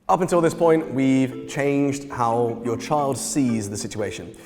Up until this point, we've changed how your child sees the situation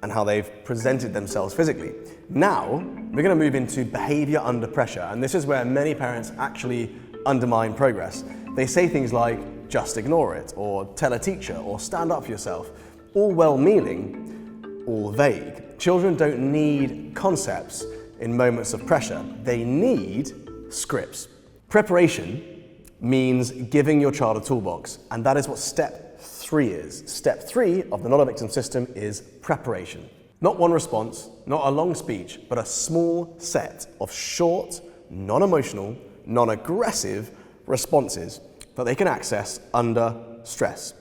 and how they've presented themselves physically. Now, we're going to move into behavior under pressure, and this is where many parents actually undermine progress. They say things like, just ignore it, or tell a teacher, or stand up for yourself. All well-meaning, all vague. Children don't need concepts in moments of pressure. They need scripts. Preparation means giving your child a toolbox, and that is what step 3 is. Step 3 of the not-a-victim system is preparation. Not one response, not a long speech, but a small set of short, non-emotional, non-aggressive responses that they can access under stress.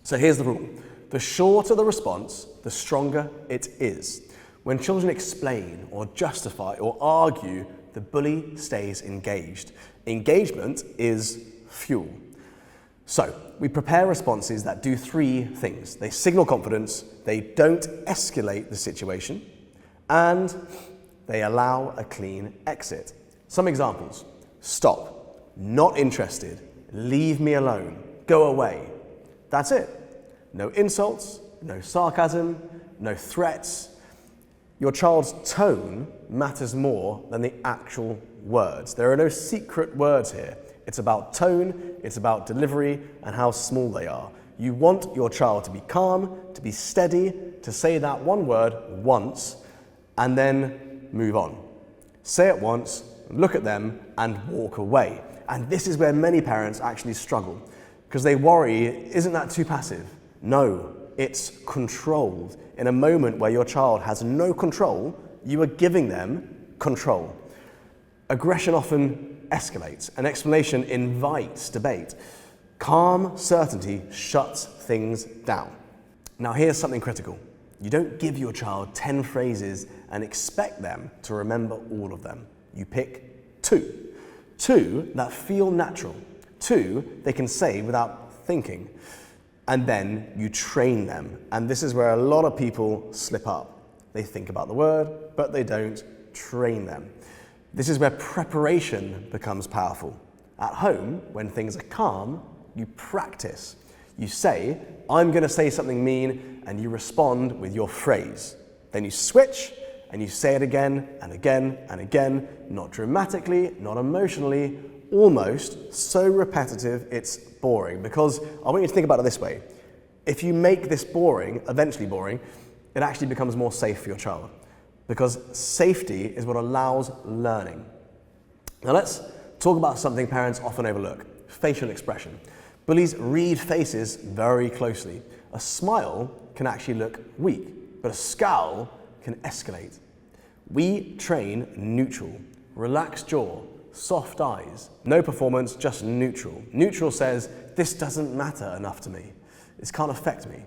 So here's the rule. The shorter the response, the stronger it is. When children explain or justify or argue, the bully stays engaged. Engagement is fuel. So, we prepare responses that do 3 things. They signal confidence, they don't escalate the situation, and they allow a clean exit. Some examples: stop, not interested, leave me alone, go away. That's it. No insults, no sarcasm, no threats. Your child's tone matters more than the actual words. There are no secret words here. It's about tone, it's about delivery, and how small they are. You want your child to be calm, to be steady, to say that one word once, and then move on. Say it once, look at them, and walk away. And this is where many parents actually struggle, because they worry, isn't that too passive? No, it's controlled. In a moment where your child has no control, you are giving them control. Aggression often escalates. An explanation invites debate. Calm certainty shuts things down. Now here's something critical. You don't give your child 10 phrases and expect them to remember all of them. You pick 2. 2 that feel natural. 2 they can say without thinking. And then you train them. And this is where a lot of people slip up. They think about the word, but they don't train them. This is where preparation becomes powerful. At home, when things are calm, you practice. You say, I'm going to say something mean, and you respond with your phrase. Then you switch, and you say it again and again and again, not dramatically, not emotionally, almost so repetitive it's boring. Because I want you to think about it this way. If you make this boring, eventually boring, it actually becomes more safe for your child. Because safety is what allows learning. Now let's talk about something parents often overlook: facial expression. Bullies read faces very closely. A smile can actually look weak, but a scowl can escalate. We train neutral, relaxed jaw, soft eyes, no performance, just neutral. Neutral says, this doesn't matter enough to me. This can't affect me.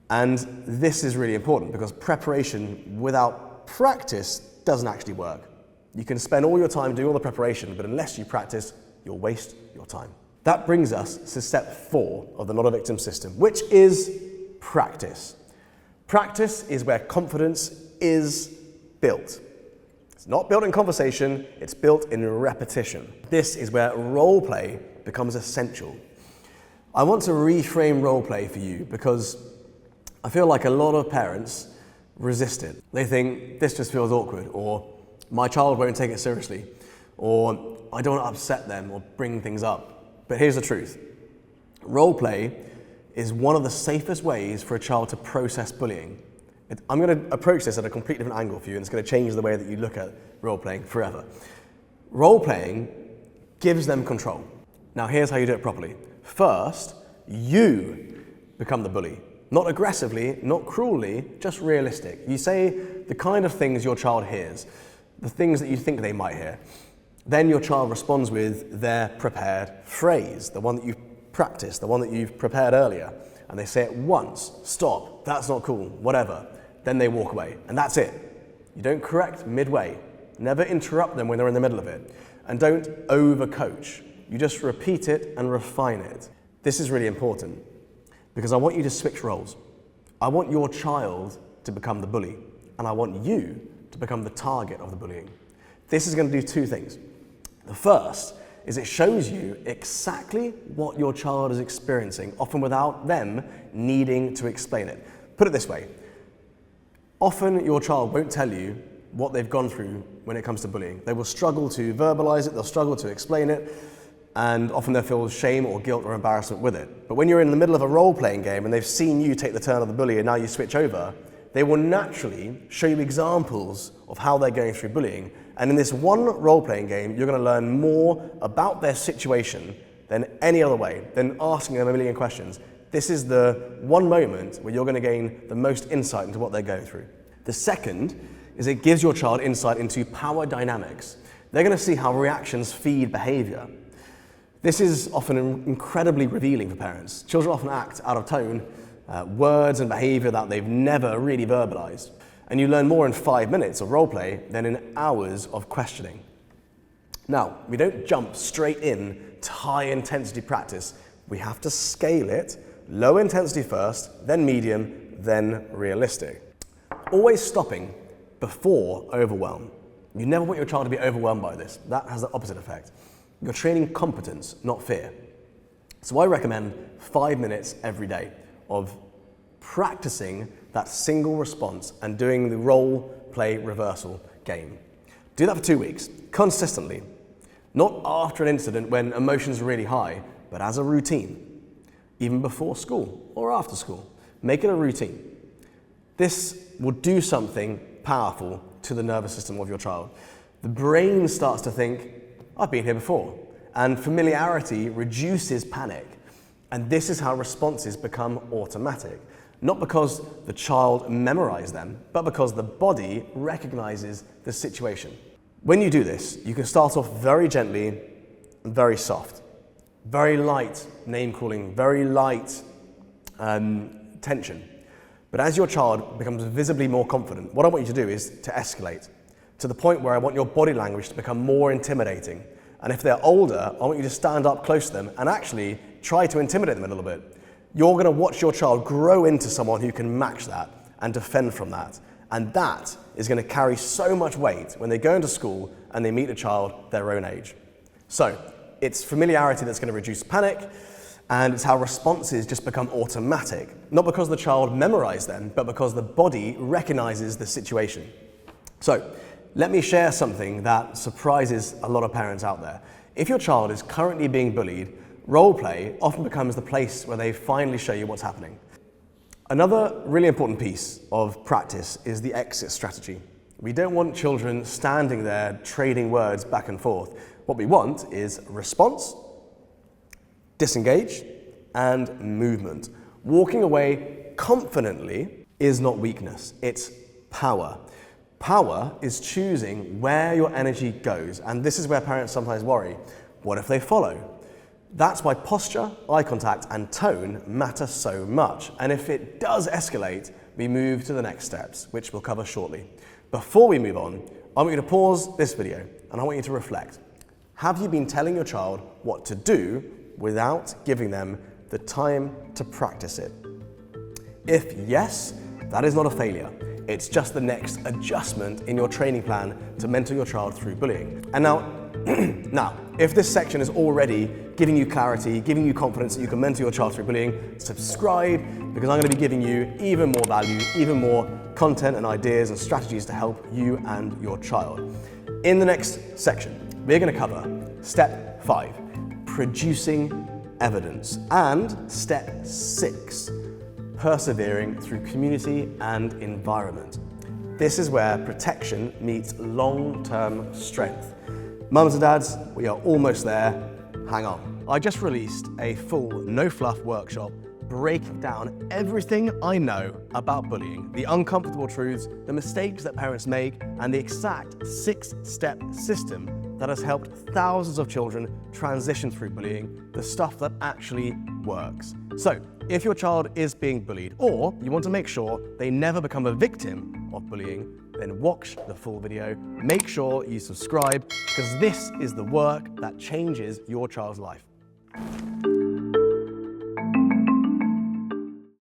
And this is really important because preparation without practice doesn't actually work. You can spend all your time doing all the preparation, but unless you practice, you'll waste your time. That brings us to step 4 of the not-a-victim system, which is practice. Practice is where confidence is built. It's not built in conversation, it's built in repetition. This is where role play becomes essential. I want to reframe role play for you because I feel like a lot of parents resist it. They think this just feels awkward, or my child won't take it seriously, or I don't want to upset them or bring things up. But here's the truth. Role play is one of the safest ways for a child to process bullying. I'm going to approach this at a completely different angle for you, and it's going to change the way that you look at role-playing forever. Role-playing gives them control. Now here's how you do it properly. First, you become the bully. Not aggressively, not cruelly, just realistic. You say the kind of things your child hears, the things that you think they might hear. Then your child responds with their prepared phrase, the one that you've practiced, the one that you've prepared earlier. And they say it once, stop, that's not cool, whatever. Then they walk away, and that's it. You don't correct midway. Never interrupt them when they're in the middle of it. And don't overcoach. You just repeat it and refine it. This is really important because I want you to switch roles. I want your child to become the bully, and I want you to become the target of the bullying. This is going to do 2 things. The first is it shows you exactly what your child is experiencing, often without them needing to explain it. Put it this way, often your child won't tell you what they've gone through when it comes to bullying. They will struggle to verbalize it, they'll struggle to explain it, and often they'll feel shame or guilt or embarrassment with it. But when you're in the middle of a role-playing game and they've seen you take the turn of the bully and now you switch over, they will naturally show you examples of how they're going through bullying. And in this one role-playing game, you're going to learn more about their situation than any other way, than asking them a million questions. This is the one moment where you're going to gain the most insight into what they're going through. The second is it gives your child insight into power dynamics. They're going to see how reactions feed behavior. This is often incredibly revealing for parents. Children often act out of tone, words and behavior that they've never really verbalized. And you learn more in 5 minutes of role play than in hours of questioning. Now, we don't jump straight in to high intensity practice. We have to scale it, low intensity first, then medium, then realistic. Always stopping before overwhelm. You never want your child to be overwhelmed by this. That has the opposite effect. You're training competence, not fear. So I recommend 5 minutes every day of practicing that single response and doing the role play reversal game. Do that for 2 weeks, consistently. Not after an incident when emotions are really high, but as a routine, even before school or after school. Make it a routine. This will do something powerful to the nervous system of your child. The brain starts to think, I've been here before, and familiarity reduces panic. And this is how responses become automatic. Not because the child memorized them, but because the body recognizes the situation. When you do this, you can start off very gently and very soft. Very light name calling, very light tension. But as your child becomes visibly more confident, what I want you to do is to escalate to the point where I want your body language to become more intimidating. And if they're older, I want you to stand up close to them and actually try to intimidate them a little bit. You're going to watch your child grow into someone who can match that and defend from that. And that is going to carry so much weight when they go into school and they meet a child their own age. So it's familiarity that's going to reduce panic, and it's how responses just become automatic. Not because the child memorized them, but because the body recognizes the situation. So let me share something that surprises a lot of parents out there. If your child is currently being bullied, role play often becomes the place where they finally show you what's happening. Another really important piece of practice is the exit strategy. We don't want children standing there trading words back and forth. What we want is response, disengage, and movement. Walking away confidently is not weakness, it's power. Power is choosing where your energy goes, and this is where parents sometimes worry. What if they follow? That's why posture, eye contact, and tone matter so much. And if it does escalate, we move to the next steps, which we'll cover shortly. Before we move on, I want you to pause this video, and I want you to reflect. Have you been telling your child what to do without giving them the time to practice it? If yes, that is not a failure. It's just the next adjustment in your training plan to mentor your child through bullying. And now, if this section is already giving you clarity, giving you confidence that you can mentor your child through bullying, subscribe, because I'm going to be giving you even more value, even more content and ideas and strategies to help you and your child. In the next section, we're going to cover step 5, producing evidence, and step 6, persevering through community and environment. This is where protection meets long-term strength. Mums and dads, we are almost there. Hang on. I just released a full no-fluff workshop breaking down everything I know about bullying, the uncomfortable truths, the mistakes that parents make, and the exact 6-step system that has helped thousands of children transition through bullying, the stuff that actually works. So, if your child is being bullied, or you want to make sure they never become a victim of bullying, then watch the full video. Make sure you subscribe, because this is the work that changes your child's life.